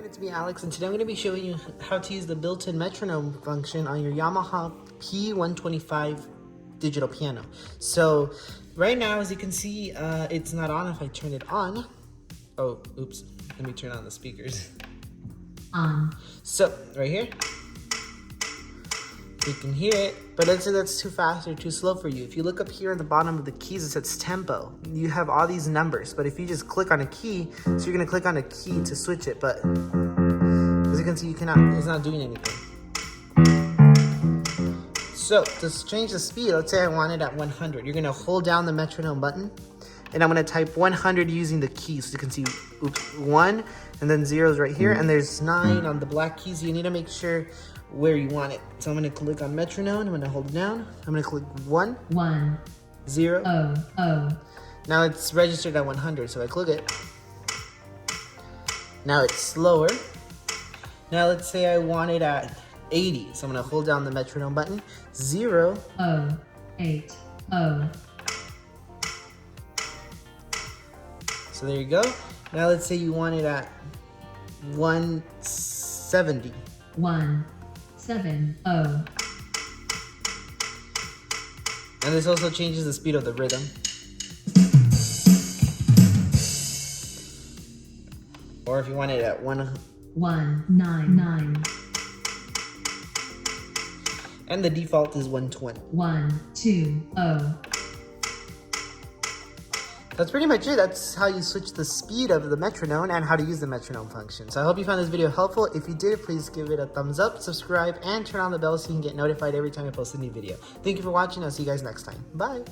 It's me, Alex, and today I'm going to be showing you how to use the built-in metronome function on your Yamaha P-125 digital piano. So right now, as you can see, it's not on. If I turn it on, oh, oops, let me turn on the speakers. On. So right here, you can hear it, but let's say that's too fast or too slow for you. If you look up here at the bottom of the keys, it says tempo. You have all these numbers, but if you just click on a key, so you're gonna click on a key to switch it, but as you can see, it's not doing anything. So to change the speed, let's say I want it at 100. You're gonna hold down the metronome button, and I'm gonna type 100 using the keys. So you can see, oops, 1, and then 0's right here, and there's 9 on the black keys. You need to make sure where you want it. So I'm gonna click on metronome, I'm gonna hold it down. I'm gonna click 1, 0. Now it's registered at 100, so I click it. Now it's slower. Now let's say I want it at 80. So I'm gonna hold down the metronome button. 0, 80. So there you go. Now let's say you want it at 170. 170. And this also changes the speed of the rhythm. Or if you want it at 199. And the default is 120. 120. That's pretty much it. That's how you switch the speed of the metronome and how to use the metronome function. So I hope you found this video helpful. If you did, please give it a thumbs up, subscribe, and turn on the bell so you can get notified every time I post a new video. Thank you for watching. I'll see you guys next time. Bye.